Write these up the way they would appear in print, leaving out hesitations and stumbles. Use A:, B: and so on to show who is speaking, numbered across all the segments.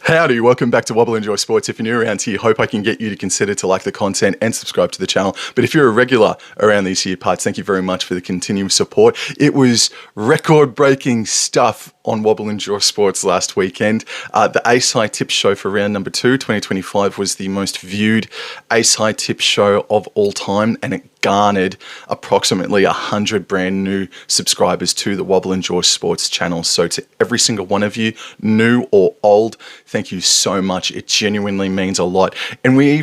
A: Howdy, welcome back to Wobble Enjoy Sports. If you're new around here, hope I can get you to consider to like the content and subscribe to the channel. But if you're a regular around these here parts, thank you very much for the continued support. It was record-breaking stuff on Wobble Enjoy Sports last weekend. The Ace High Tips show for round number 2, 2025, was the most viewed Ace High Tips show of all time, and it garnered approximately 100 brand new subscribers to the Wobble Enjoy Sports channel. So to every single one of you, new or old, thank you so much. It genuinely means a lot. And we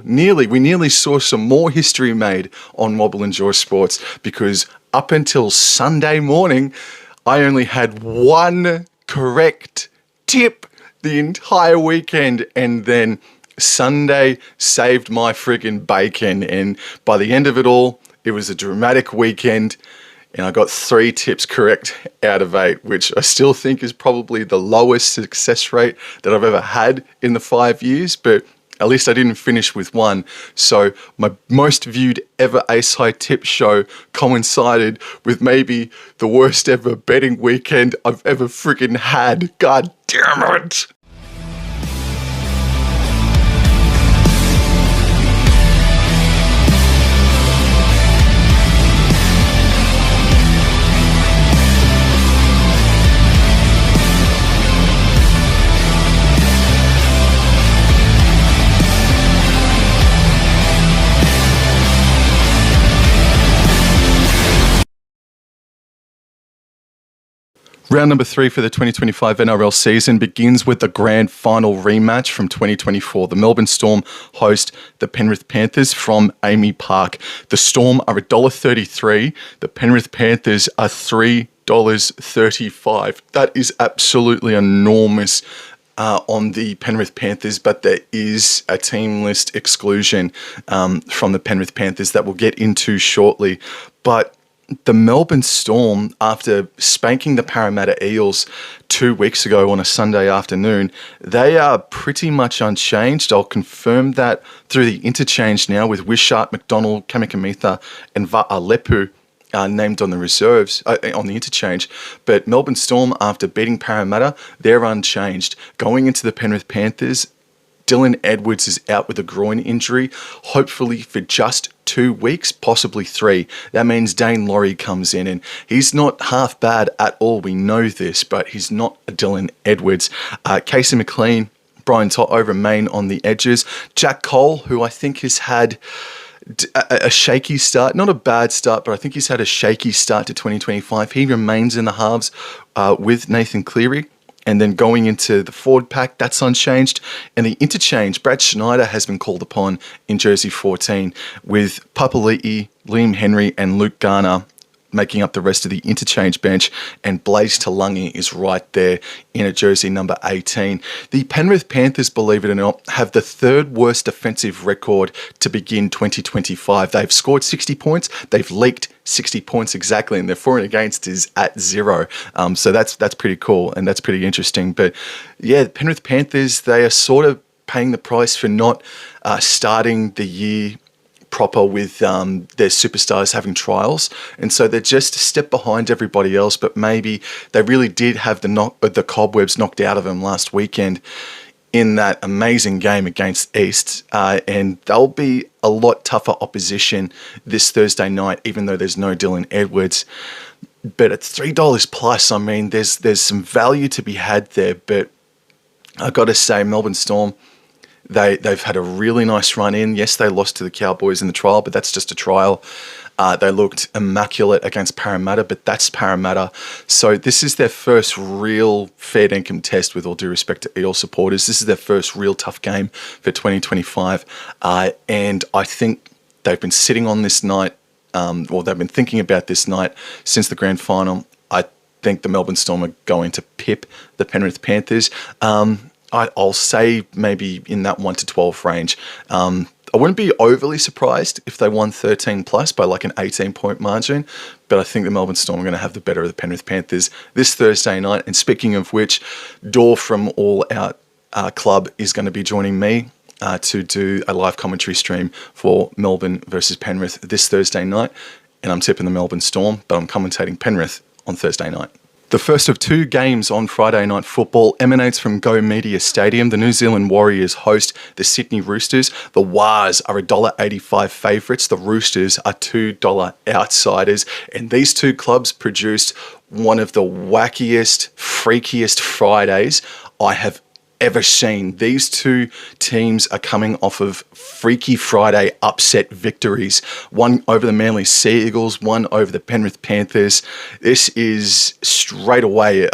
A: nearly saw some more history made on Wobble Enjoy Sports, because up until Sunday morning, I only had one correct tip the entire weekend, and then Sunday saved my friggin' bacon. And by the end of it all, it was a dramatic weekend, and I got 3 tips correct out of 8, which I still think is probably the lowest success rate that I've ever had in the 5 years, but at least I didn't finish with 1. So my most viewed ever Ace High Tip show coincided with maybe the worst ever betting weekend I've ever friggin' had. God damn it! Round number 3 for the 2025 NRL season begins with the grand final rematch from 2024. The Melbourne Storm host the Penrith Panthers from Amy Park. The Storm are $1.33. The Penrith Panthers are $3.35. That is absolutely enormous on the Penrith Panthers, but there is a team list exclusion from the Penrith Panthers that we'll get into shortly. But the Melbourne Storm, after spanking the Parramatta Eels 2 weeks ago on a Sunday afternoon, they are pretty much unchanged. I'll confirm that through the interchange now, with Wishart, McDonald, Kamikamitha and Va'alepu named on the reserves, on the interchange. But Melbourne Storm, after beating Parramatta, they're unchanged. Going into the Penrith Panthers, Dylan Edwards is out with a groin injury, hopefully for just 2 weeks, possibly 3. That means Dane Laurie comes in, and he's not half bad at all. We know this, but he's not a Dylan Edwards. Casey McLean, Brian Toto remain on the edges. Jack Cole, who I think has had a shaky start, not a bad start, but I think he's had a shaky start to 2025. He remains in the halves with Nathan Cleary. And then going into the forward pack, that's unchanged. And the interchange, Brad Schneider has been called upon in jersey 14, with Papali'i, Liam Henry and Luke Garner making up the rest of the interchange bench, and Blaze Talangi is right there in a jersey number 18. The Penrith Panthers, believe it or not, have the 3rd worst defensive record to begin 2025. They've scored 60 points, they've leaked 60 points exactly, and their for and against is at 0. So that's pretty cool, and that's pretty interesting. But yeah, the Penrith Panthers, they are sort of paying the price for not starting the year proper with their superstars having trials, and so they're just a step behind everybody else. But maybe they really did have the cobwebs knocked out of them last weekend in that amazing game against East, and they'll be a lot tougher opposition this Thursday night, even though there's no Dylan Edwards. But at $3 plus, I mean, there's some value to be had there. But I've got to say, Melbourne Storm, They've had a really nice run in. Yes, they lost to the Cowboys in the trial, but that's just a trial. They looked immaculate against Parramatta, but that's Parramatta. So this is their first real fair dinkum test, with all due respect to Eel supporters. This is their first real tough game for 2025. And I think they've been sitting on this night, or they've been thinking about this night since the grand final. I think the Melbourne Storm are going to pip the Penrith Panthers. I'll say maybe in that 1 to 12 range. I wouldn't be overly surprised if they won 13 plus by like an 18-point margin, but I think the Melbourne Storm are going to have the better of the Penrith Panthers this Thursday night. And speaking of which, Dor from All Out Club is going to be joining me to do a live commentary stream for Melbourne versus Penrith this Thursday night. And I'm tipping the Melbourne Storm, but I'm commentating Penrith on Thursday night. The first of two games on Friday Night Football emanates from Go Media Stadium. The New Zealand Warriors host the Sydney Roosters. The Wars are $1.85 favourites. The Roosters are $2 outsiders. And these two clubs produced one of the wackiest, freakiest Fridays I have ever seen. These two teams are coming off of Freaky Friday upset victories. One over the Manly Sea Eagles, one over the Penrith Panthers. This is straight away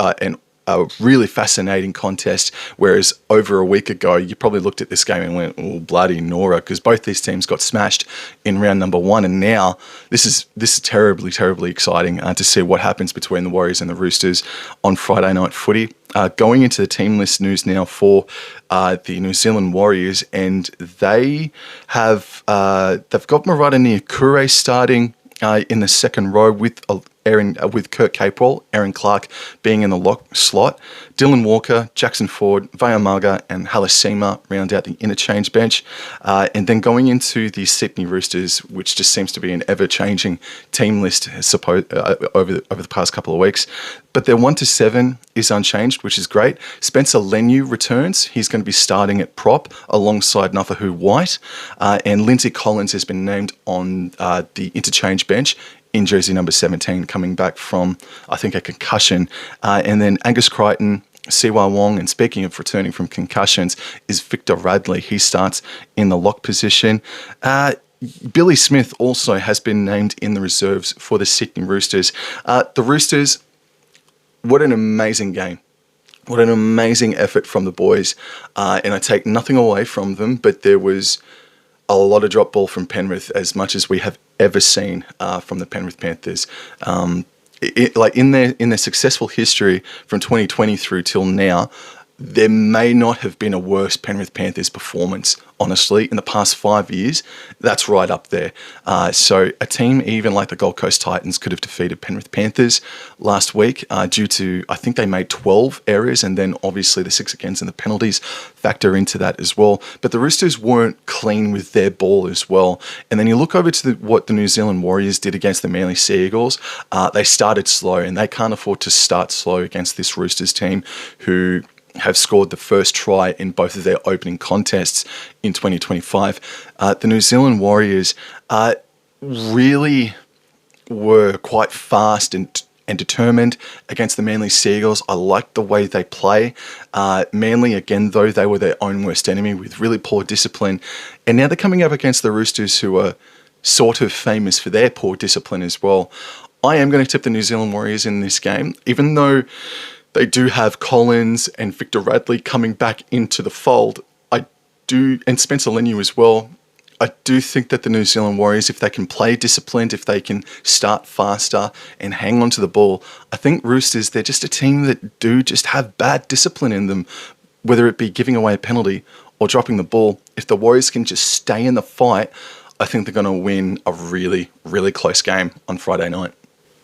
A: a really fascinating contest, whereas over a week ago, you probably looked at this game and went, oh, bloody Nora, because both these teams got smashed in round number one, and now this is terribly, terribly exciting to see what happens between the Warriors and the Roosters on Friday Night Footy. Going into the team list news now for the New Zealand Warriors, and they have they've got Marata Niukure starting in the second row with Kurt Capewell, Aaron Clark being in the lock slot. Dylan Walker, Jackson Ford, Vayamaga and Halasima round out the interchange bench. And then going into the Sydney Roosters, which just seems to be an ever-changing team list over the past couple of weeks. But their 1 to 7 is unchanged, which is great. Spencer Leniu returns. He's going to be starting at prop alongside Nufahu White. And Lindsay Collins has been named on the interchange bench in jersey number 17, coming back from, I think, a concussion. And then Angus Crichton, Siwa Wong, and speaking of returning from concussions, is Victor Radley. He starts in the lock position. Billy Smith also has been named in the reserves for the Sydney Roosters. The Roosters, what an amazing game. What an amazing effort from the boys. And I take nothing away from them, but there was a lot of drop ball from Penrith, as much as we have ever seen from the Penrith Panthers. Like in their successful history from 2020 through till now, there may not have been a worse Penrith Panthers performance, honestly, in the past 5 years. That's right up there. So a team even like the Gold Coast Titans could have defeated Penrith Panthers last week due to, I think they made 12 errors, and then obviously the 6 against and the penalties factor into that as well. But the Roosters weren't clean with their ball as well. And then you look over to what the New Zealand Warriors did against the Manly Sea Eagles. They started slow, and they can't afford to start slow against this Roosters team who have scored the first try in both of their opening contests in 2025. The New Zealand Warriors really were quite fast and determined against the Manly Sea Eagles. I liked the way they play. Manly, again, though, they were their own worst enemy with really poor discipline. And now they're coming up against the Roosters, who are sort of famous for their poor discipline as well. I am going to tip the New Zealand Warriors in this game, even though they do have Collins and Victor Radley coming back into the fold. And Spencer Leniu as well. I do think that the New Zealand Warriors, if they can play disciplined, if they can start faster and hang on to the ball, I think Roosters, they're just a team that do just have bad discipline in them, whether it be giving away a penalty or dropping the ball. If the Warriors can just stay in the fight, I think they're going to win a really, really close game on Friday night.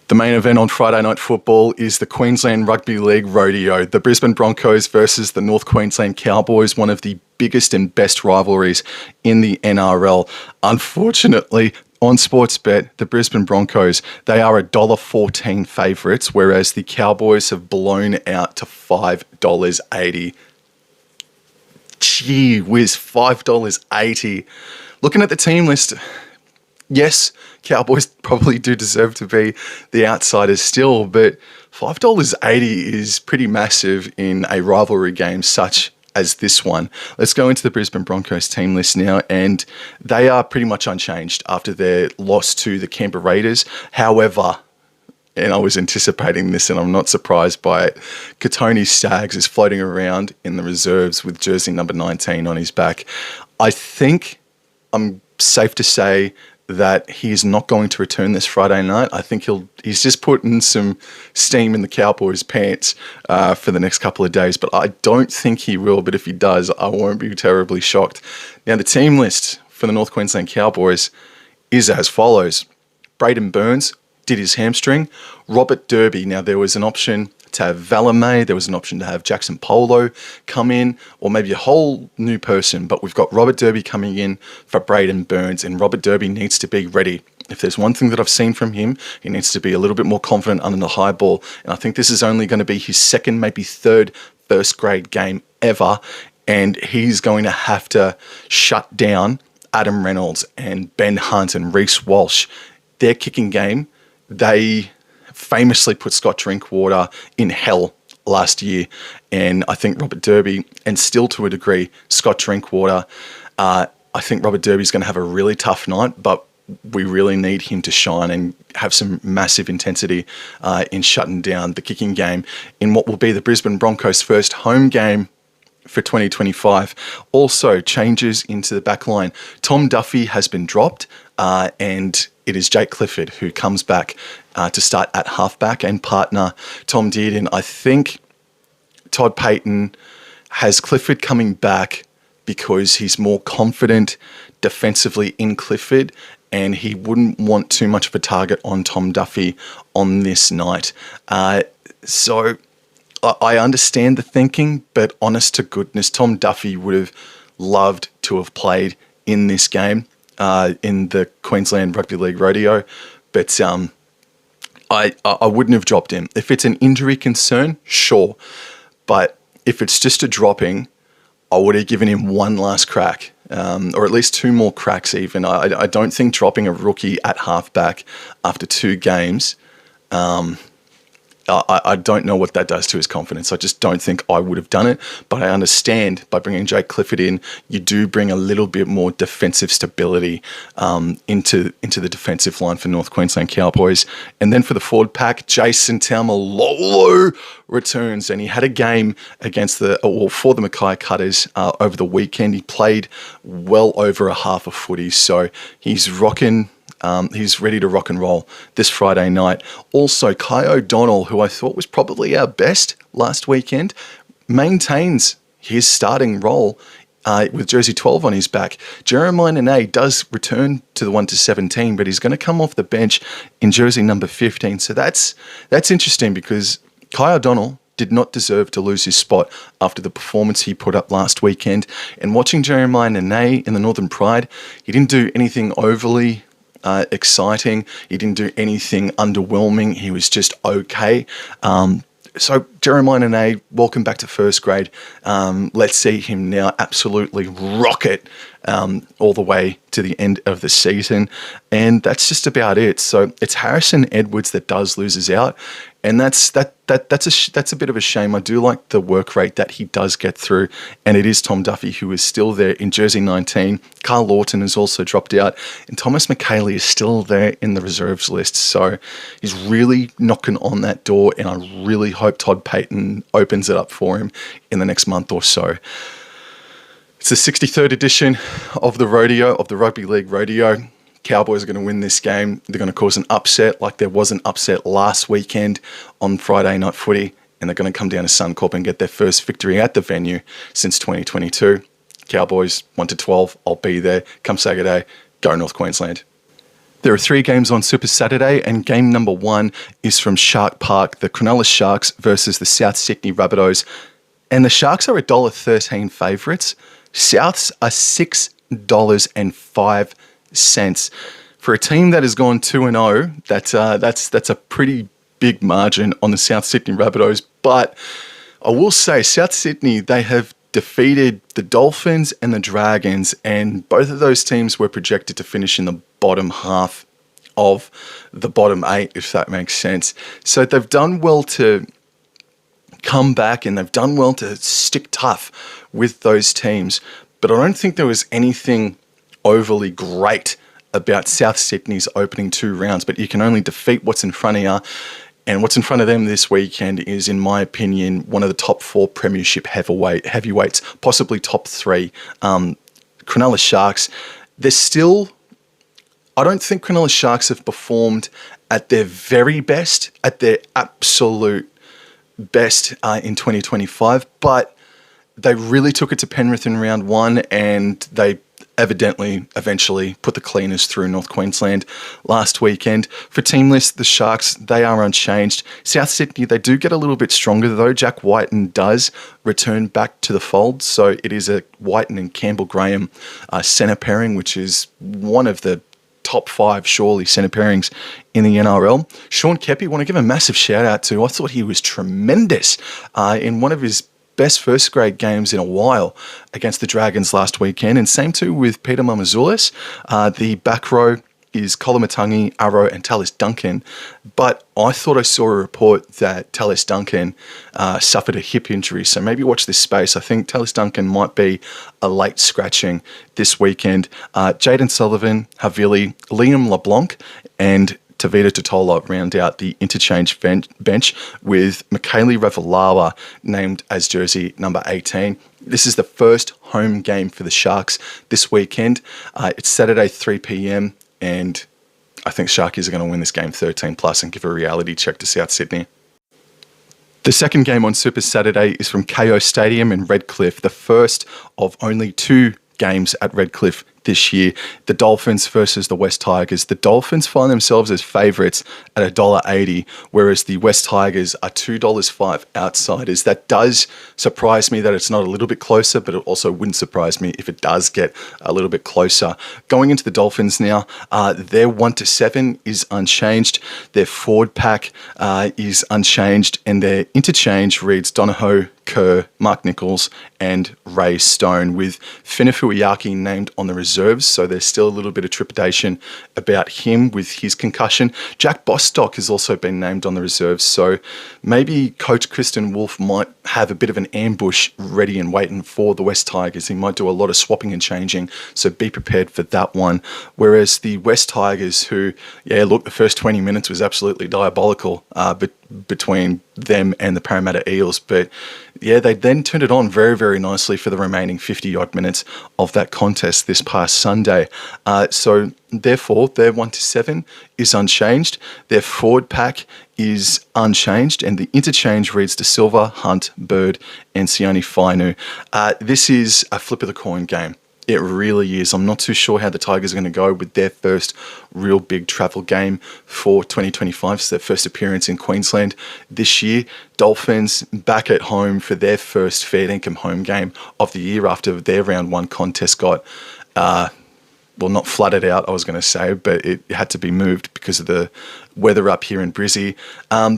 A: The main event on Friday Night Football is the Queensland Rugby League Rodeo, the Brisbane Broncos versus the North Queensland Cowboys, one of the biggest and best rivalries in the NRL. Unfortunately, on Sportsbet, the Brisbane Broncos, they are $1.14 favourites, whereas the Cowboys have blown out to $5.80. Gee whiz, $5.80. Looking at the team list, yes, Cowboys probably do deserve to be the outsiders still, but $5.80 is pretty massive in a rivalry game such as this one. Let's go into the Brisbane Broncos team list now, and they are pretty much unchanged after their loss to the Canberra Raiders. However, and I was anticipating this and I'm not surprised by it, Katoni Staggs is floating around in the reserves with jersey number 19 on his back. I think I'm safe to say that he is not going to return this Friday night. I think he's just putting some steam in the Cowboys' pants for the next couple of days, but I don't think he will. But if he does, I won't be terribly shocked. Now, the team list for the North Queensland Cowboys is as follows. Braden Burns did his hamstring. Robert Derby. Now, there was an option to have Valame, there was an option to have Jackson Polo come in, or maybe a whole new person, but we've got Robert Derby coming in for Braden Burns, and Robert Derby needs to be ready If there's one thing that I've seen from him, he needs to be a little bit more confident under the high ball. And I think this is only going to be his second, maybe third first grade game ever. And he's going to have to shut down Adam Reynolds and Ben Hunt and Reece Walsh. Their kicking game, they famously put Scott Drinkwater in hell last year. And I think Robert Derby, and still to a degree, Scott Drinkwater, I think Robert Derby's going to have a really tough night, but we really need him to shine and have some massive intensity in shutting down the kicking game in what will be the Brisbane Broncos' first home game for 2025. Also, changes into the back line. Tom Duffy has been dropped, and it is Jake Clifford who comes back to start at halfback and partner Tom Dearden. I think Todd Payten has Clifford coming back because he's more confident defensively in Clifford, and he wouldn't want too much of a target on Tom Duffy on this night. So I understand the thinking, but honest to goodness, Tom Duffy would have loved to have played in this game in the Queensland Rugby League Rodeo, but I wouldn't have dropped him. If it's an injury concern, sure, but if it's just a dropping, I would have given him one last crack, or at least two more cracks even. I don't think dropping a rookie at halfback after 2 games, I don't know what that does to his confidence. I just don't think I would have done it. But I understand by bringing Jake Clifford in, you do bring a little bit more defensive stability into the defensive line for North Queensland Cowboys. And then for the forward pack, Jason Taumalolo returns, and he had a game against for the Mackay Cutters over the weekend. He played well over a half a footy, so he's rocking. He's ready to rock and roll this Friday night. Also, Kai O'Donnell, who I thought was probably our best last weekend, maintains his starting role with jersey 12 on his back. Jeremiah Nene does return to the 1-17, but he's going to come off the bench in jersey number 15. So that's interesting, because Kai O'Donnell did not deserve to lose his spot after the performance he put up last weekend. And watching Jeremiah Nene in the Northern Pride, he didn't do anything overly exciting. He didn't do anything underwhelming. He was just okay. So Jeremiah Nene, welcome back to first grade. Let's see him now absolutely rocket all the way to the end of the season. And that's just about it. So it's Harrison Edwards that does lose us out. And that's a bit of a shame. I do like the work rate that he does get through, and it is Tom Duffy who is still there in jersey 19. Carl Lawton has also dropped out, and Thomas McKaylee is still there in the reserves list. So he's really knocking on that door, and I really hope Todd Payten opens it up for him in the next month or so. It's the 63rd edition of the rodeo, of the Rugby League Rodeo. Cowboys are going to win this game. They're going to cause an upset like there was an upset last weekend on Friday Night Footy, and they're going to come down to Suncorp and get their first victory at the venue since 2022. Cowboys 1-12. I'll be there. Come Saturday. Go North Queensland. There are 3 games on Super Saturday, and game number 1 is from Shark Park, the Cronulla Sharks versus the South Sydney Rabbitohs. And the Sharks are $1.13 favourites. Souths are $6.05. For a team that has gone 2-0, that's a pretty big margin on the South Sydney Rabbitohs. But I will say, South Sydney, they have defeated the Dolphins and the Dragons, and both of those teams were projected to finish in the bottom half of the bottom 8, if that makes sense. So they've done well to come back, and they've done well to stick tough with those teams. But I don't think there was anything overly great about South Sydney's opening 2 rounds, but you can only defeat what's in front of you. And what's in front of them this weekend is, in my opinion, one of the top 4 premiership heavyweights, possibly top 3. Cronulla Sharks, they're still... I don't think Cronulla Sharks have performed at their very best, at their absolute best in 2025, but they really took it to Penrith in round 1, and they eventually put the cleaners through North Queensland last weekend. For team list, the Sharks, they are unchanged. South Sydney, they do get a little bit stronger though. Jack Whiten does return back to the fold, so it is a Whiten and Campbell Graham centre pairing, which is one of the top 5, surely, centre pairings in the NRL. Sean Keppie, want to give a massive shout out to. I thought he was tremendous in one of his best first grade games in a while against the Dragons last weekend. And same too with Peter Mamazoulis. The back row is Kolomatangi, Arrow and Tallis Duncan. But I thought I saw a report that Tallis Duncan suffered a hip injury. So maybe watch this space. I think Tallis Duncan might be a late scratching this weekend. Jaden Sullivan, Havili, Liam LeBlanc and Tavita Totola round out the interchange bench with Michaeli Ravalawa named as jersey number 18. This is the first home game for the Sharks this weekend. It's Saturday 3 p.m. and I think Sharkies are going to win this game 13+ and give a reality check to South Sydney. The second game on Super Saturday is from KO Stadium in Redcliffe, the first of only 2 games at Redcliffe this year. The Dolphins versus the West Tigers. The Dolphins find themselves as favourites at $1.80, whereas the West Tigers are $2.05 outsiders. That does surprise me that it's not a little bit closer, but it also wouldn't surprise me if it does get a little bit closer. Going into the Dolphins now, their 1-7 is unchanged. Their forward pack is unchanged, and their interchange reads Donohoe, Kerr, Mark Nichols, and Ray Stone, with Finafuiaki named on the reserves, so there's still a little bit of trepidation about him with his concussion. Jack Bostock has also been named on the reserves, so maybe Coach Kristen Wolf might have a bit of an ambush ready and waiting for the West Tigers. He might do a lot of swapping and changing, so be prepared for that one. Whereas the West Tigers, who, the first 20 minutes was absolutely diabolical between them and the Parramatta Eels, but they then turned it on very, very nicely for the remaining 50-odd minutes of that contest this past Sunday. So therefore, their 1-7 is unchanged. Their forward pack is unchanged, and the interchange reads De Silva, Hunt, Bird, and Sione Fainu. This is a flip of the coin game. It really is. I'm not too sure how the Tigers are going to go with their first real big travel game for 2025. It's their first appearance in Queensland this year. Dolphins back at home for their first fair dinkum home game of the year after their round 1 contest got, not flooded out, I was going to say, but it had to be moved because of the weather up here in Brizzy.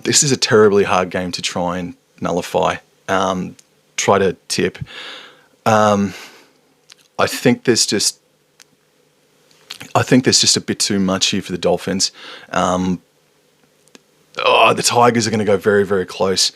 A: This is a terribly hard game to try and nullify, try to tip. I think there's just a bit too much here for the Dolphins. The Tigers are going to go very, very close.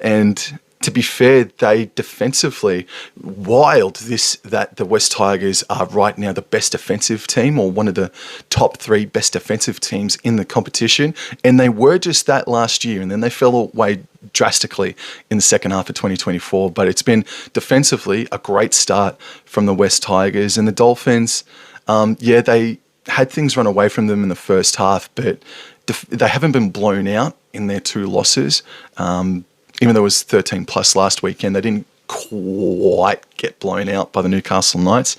A: And to be fair, they defensively, while that the West Tigers are right now the best defensive team, or one of the top 3 best defensive teams in the competition, and they were just that last year, and then they fell away drastically in the second half of 2024. But it's been defensively a great start from the West Tigers. And the Dolphins, they had things run away from them in the first half, but they haven't been blown out in their 2 losses. Even though it was 13+ last weekend, they didn't quite get blown out by the Newcastle Knights.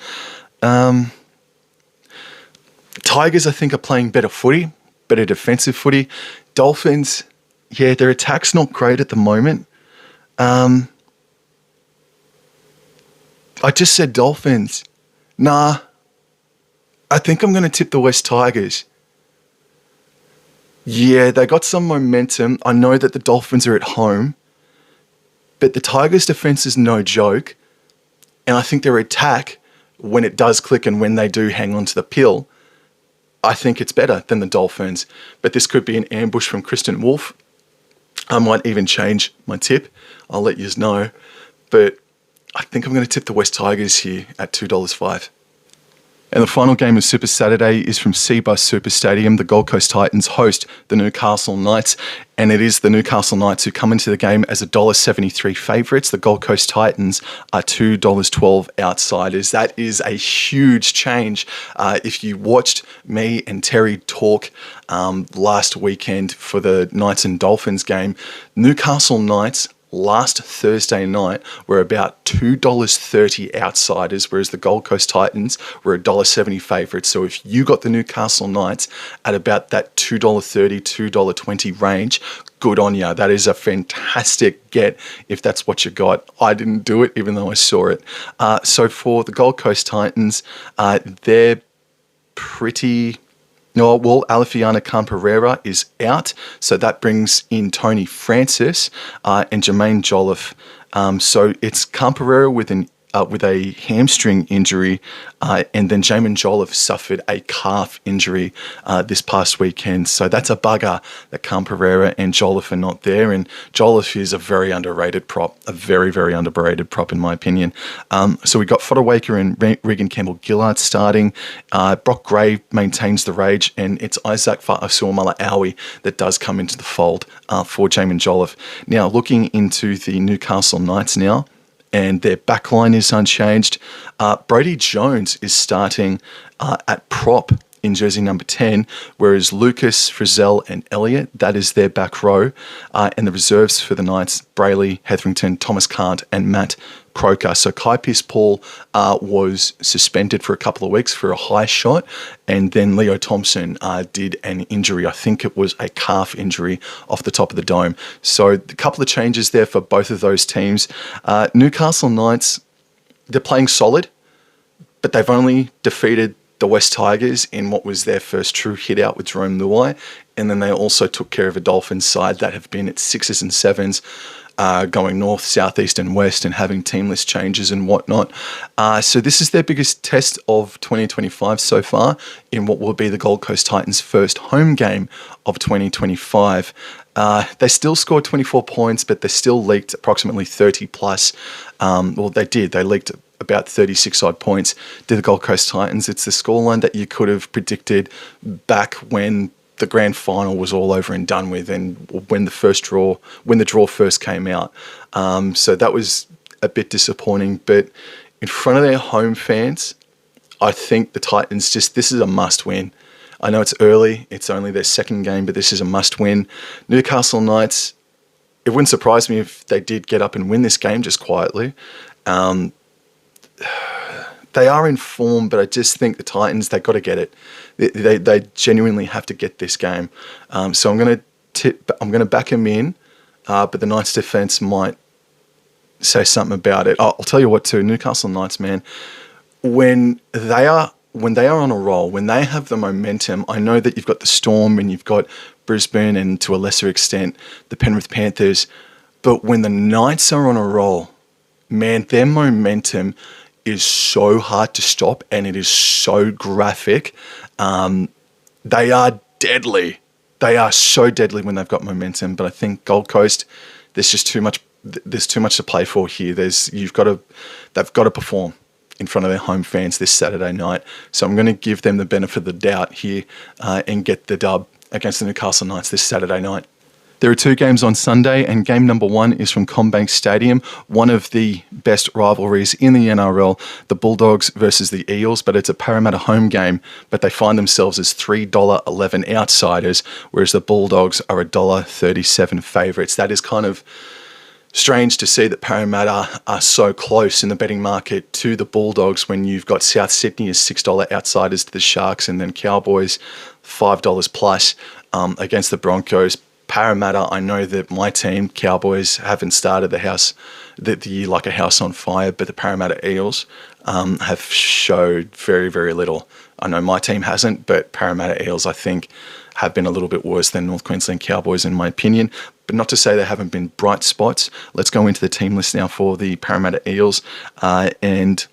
A: Tigers, I think, are playing better footy, better defensive footy. Dolphins, their attack's not great at the moment. I just said Dolphins. Nah, I think I'm going to tip the West Tigers. Yeah, they got some momentum. I know that the Dolphins are at home, but the Tigers' defense is no joke. And I think their attack, when it does click and when they do hang on to the pill, I think it's better than the Dolphins. But this could be an ambush from Kristen Wolf. I might even change my tip. I'll let you know. But I think I'm going to tip the West Tigers here at $2.05. And the final game of Super Saturday is from Seabus Super Stadium. The Gold Coast Titans host the Newcastle Knights, and it is the Newcastle Knights who come into the game as $1.73 favourites. The Gold Coast Titans are $2.12 outsiders. That is a huge change. If you watched me and Terry talk last weekend for the Knights and Dolphins game, Newcastle Knights last Thursday night were about $2.30 outsiders, whereas the Gold Coast Titans were $1.70 favourites. So if you got the Newcastle Knights at about that $2.30, $2.20 range, good on you. That is a fantastic get if that's what you got. I didn't do it, even though I saw it. So for the Gold Coast Titans, they're pretty No, well, Alefiana Khan-Pereira is out, so that brings in Tony Francis and Jermaine Jolliffe. So it's Khan-Pereira with a hamstring injury, and then Jamin Jolliffe suffered a calf injury this past weekend. So that's a bugger that Khan-Pereira and Jolliffe are not there. And Jolliffe is a very underrated prop, a very, very underrated prop in my opinion. So we got Fodawaker and Regan Campbell-Gillard starting. Brock Gray maintains the rage, and it's Isaac Fa'asuamala-Aui that does come into the fold for Jamin Jolliffe. Now, looking into the Newcastle Knights now, and their backline is unchanged. Brody Jones is starting at prop in jersey number 10, whereas Lucas, Frizzell and Elliott, that is their back row. And the reserves for the Knights, Brayley, Hetherington, Thomas Cant and Matt Croker. So Kai Pearce-Paul was suspended for a couple of weeks for a high shot, and then Leo Thompson did an injury. I think it was a calf injury off the top of the dome. So a couple of changes there for both of those teams. Newcastle Knights, they're playing solid, but they've only defeated the West Tigers in what was their first true hit out with Jerome Luai, and then they also took care of a Dolphins side that have been at 6s and 7s, going north, south, east and west and having team list changes and whatnot. So this is their biggest test of 2025 so far in what will be the Gold Coast Titans' first home game of 2025. They still scored 24 points, but they still leaked approximately 30 plus. Well, they did. They leaked about 36 odd points to the Gold Coast Titans. It's the scoreline that you could have predicted back when the grand final was all over and done with, and when the draw first came out. So that was a bit disappointing, but in front of their home fans, I think the Titans this is a must win. I know it's early, it's only their second game, but this is a must win. Newcastle Knights, it wouldn't surprise me if they did get up and win this game just quietly. They are in form, but I just think the Titans, they've got to get it. They genuinely have to get this game. So I'm going to back them in, but the Knights defense might say something about it. I'll tell you what too, Newcastle Knights, man, when they are on a roll, when they have the momentum, I know that you've got the Storm and you've got Brisbane and to a lesser extent the Penrith Panthers, but when the Knights are on a roll, man, their momentum is so hard to stop and it is so graphic. They are deadly. They are so deadly when they've got momentum. But I think Gold Coast, there's just too much. There's too much to play for here. They've got to perform in front of their home fans this Saturday night. So I'm going to give them the benefit of the doubt here and get the dub against the Newcastle Knights this Saturday night. There are two games on Sunday, and game number one is from CommBank Stadium, one of the best rivalries in the NRL, the Bulldogs versus the Eels, but it's a Parramatta home game, but they find themselves as $3.11 outsiders, whereas the Bulldogs are $1.37 favourites. That is kind of strange to see that Parramatta are so close in the betting market to the Bulldogs when you've got South Sydney as $6 outsiders to the Sharks, and then Cowboys $5 plus against the Broncos. Parramatta, I know that my team, Cowboys, haven't started the year like a house on fire, but the Parramatta Eels have showed very, very little. I know my team hasn't, but Parramatta Eels, I think, have been a little bit worse than North Queensland Cowboys in my opinion, but not to say they haven't been bright spots. Let's go into the team list now for the Parramatta Eels, and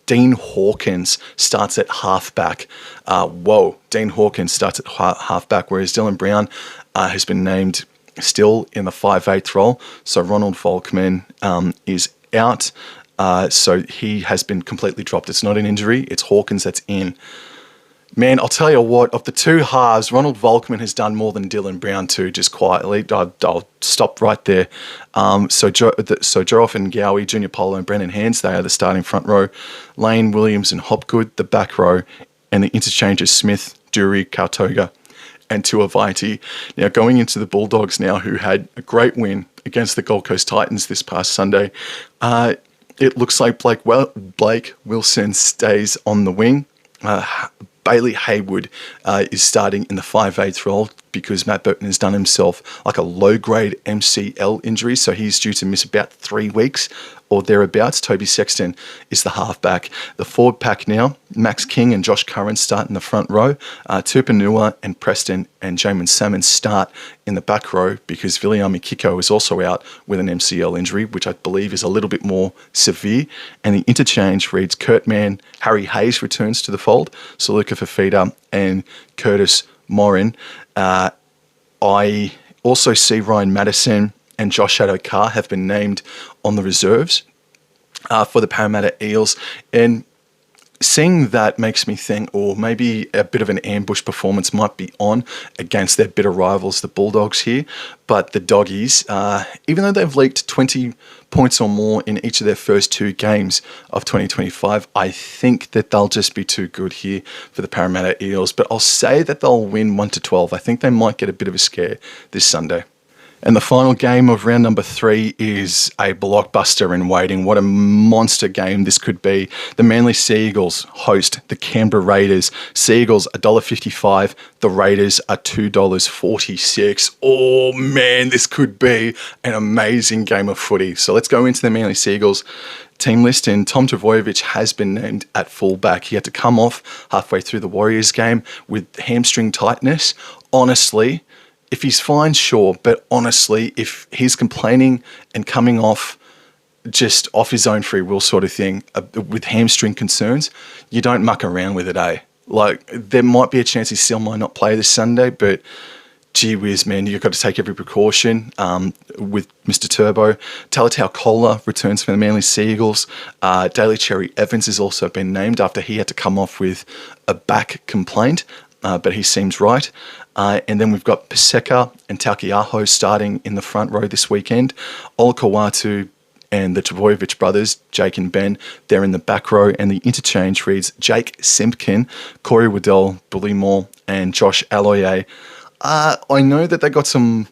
A: Dean Hawkins starts at halfback. Dean Hawkins starts at halfback, whereas Dylan Brown has been named still in the 5'8" role. So Ronald Volkman is out. So he has been completely dropped. It's not an injury. It's Hawkins that's in. Man, I'll tell you what, of the two halves, Ronald Volkman has done more than Dylan Brown too, just quietly. I'll stop right there. So Joroff and Gowie, Junior Polo and Brennan Hands, they are the starting front row. Lane, Williams and Hopgood, the back row. And the interchanges Smith, Dury, Kautoga and Tuivasa. Now, going into the Bulldogs now, who had a great win against the Gold Coast Titans this past Sunday, it looks like Blake Wilson stays on the wing. Bailey Haywood is starting in the 5'8" role because Matt Burton has done himself like a low-grade MCL injury, so he's due to miss about 3 weeks or thereabouts. Toby Sexton is the halfback. The forward pack now, Max King and Josh Curran start in the front row. Tupanua and Preston and Jamin Salmon start in the back row because Viliami Kiko is also out with an MCL injury, which I believe is a little bit more severe. And the interchange reads Kurt Mann, Harry Hayes returns to the fold, Saluka Fafita and Curtis Morin. I also see Ryan Madison and Josh Addo-Carr have been named on the reserves for the Parramatta Eels. And seeing that makes me think, or maybe a bit of an ambush performance might be on against their bitter rivals, the Bulldogs here. But the Doggies, even though they've leaked 20 points or more in each of their first 2 games of 2025, I think that they'll just be too good here for the Parramatta Eels. But I'll say that they'll win 1-12. I think they might get a bit of a scare this Sunday. And the final game of round number 3 is a blockbuster in waiting. What a monster game this could be. The Manly Sea Eagles host the Canberra Raiders. Sea Eagles $1.55. The Raiders are $2.46. Oh man, this could be an amazing game of footy. So let's go into the Manly Sea Eagles team list, and Tom Trbojevic has been named at fullback. He had to come off halfway through the Warriors game with hamstring tightness. Honestly, if he's fine, sure. But honestly, if he's complaining and coming off just off his own free will sort of thing with hamstring concerns, you don't muck around with it, eh? Like, there might be a chance he still might not play this Sunday, but gee whiz, man, you've got to take every precaution with Mr. Turbo. Talatau Kola returns for the Manly Sea Eagles. Daly Cherry Evans has also been named after he had to come off with a back complaint. But he seems right. And then we've got Paseka and Taukeiaho starting in the front row this weekend. Olakau'atu and the Trbojevic brothers, Jake and Ben, they're in the back row. And the interchange reads Jake Simpkin, Corey Waddell, Bully Moore, and Josh Aloiai. I know that they got some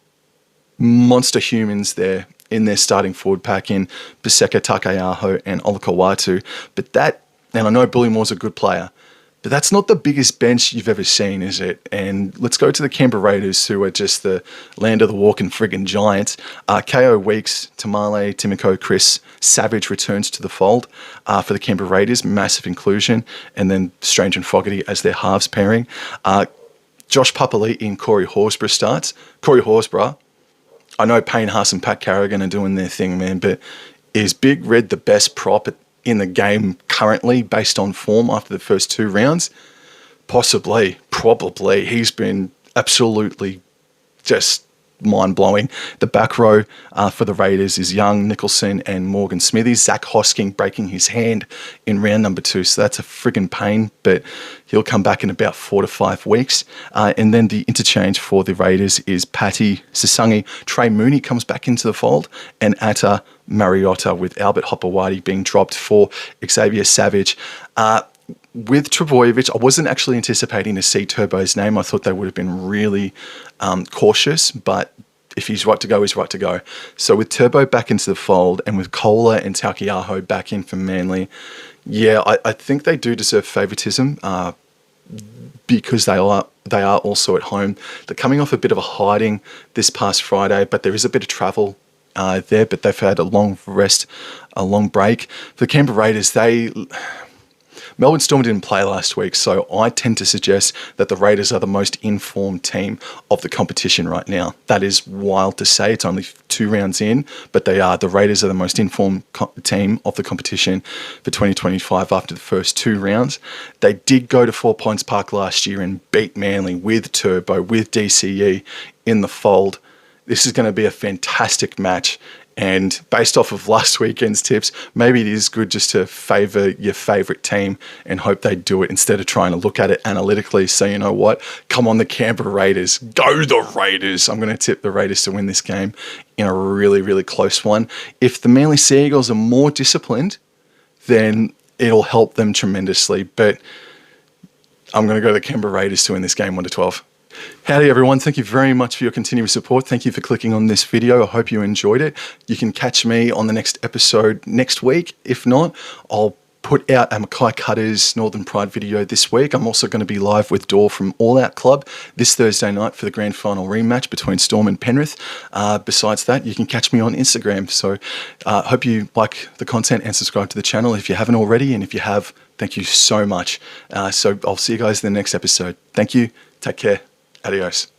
A: monster humans there in their starting forward pack in Paseka, Taukeiaho, and Olakau'atu. But that, and I know Bully Moore's a good player, but that's not the biggest bench you've ever seen, is it? And let's go to the Canberra Raiders, who are just the land of the walking friggin' giants. KO Weeks, Tamale, Timoko, Chris Savage returns to the fold for the Canberra Raiders. Massive inclusion. And then Strange and Fogarty as their halves pairing. Josh Papali'i and Corey Horsburgh starts. Corey Horsburgh, I know Payne Haas and Pat Carrigan are doing their thing, man, but is Big Red the best prop in the game currently based on form after the first 2 rounds? Possibly, probably. He's been absolutely just mind-blowing. The back row for the Raiders is Young, Nicholson and Morgan Smithies. Zach Hosking breaking his hand in round number 2, so that's a friggin' pain, but he'll come back in about 4 to 5 weeks. And then the interchange for the Raiders is Patty Sasangi. Trey Mooney comes back into the fold, and Atta Mariota, with Albert Hopewadi being dropped for Xavier Savage. With Trbojevic, I wasn't actually anticipating to see Turbo's name. I thought they would have been really cautious, but if he's right to go, he's right to go. So with Turbo back into the fold and with Kola and Taukeiaho back in for Manly, yeah, I think they do deserve favouritism because they are also at home. They're coming off a bit of a hiding this past Friday, but there is a bit of travel there, but they've had a long rest, a long break. For the Canberra Raiders, Melbourne Storm didn't play last week, so I tend to suggest that the Raiders are the most informed team of the competition right now. That is wild to say. It's only 2 rounds in, but they are. The Raiders are the most informed team of the competition for 2025 after the first 2 rounds. They did go to 4 Points Park last year and beat Manly with Turbo, with DCE in the fold. This is going to be a fantastic match. And based off of last weekend's tips, maybe it is good just to favour your favourite team and hope they do it instead of trying to look at it analytically. So you know what? Come on, the Canberra Raiders. Go the Raiders. I'm going to tip the Raiders to win this game in a really, really close one. If the Manly Sea Eagles are more disciplined, then it'll help them tremendously. But I'm going to go the Canberra Raiders to win this game 1-12. Howdy everyone, thank you very much for your continuous support. Thank you for clicking on this video. I hope you enjoyed it. You can catch me on the next episode next week. If not, I'll put out a Mackay Cutters Northern Pride video this week. I'm also going to be live with Dor from All Out Club this Thursday night for the grand final rematch between Storm and Penrith. Besides that, you can catch me on Instagram. So hope you like the content and subscribe to the channel if you haven't already. And if you have, thank you so much. So I'll see you guys in the next episode. Thank you. Take care. Adios.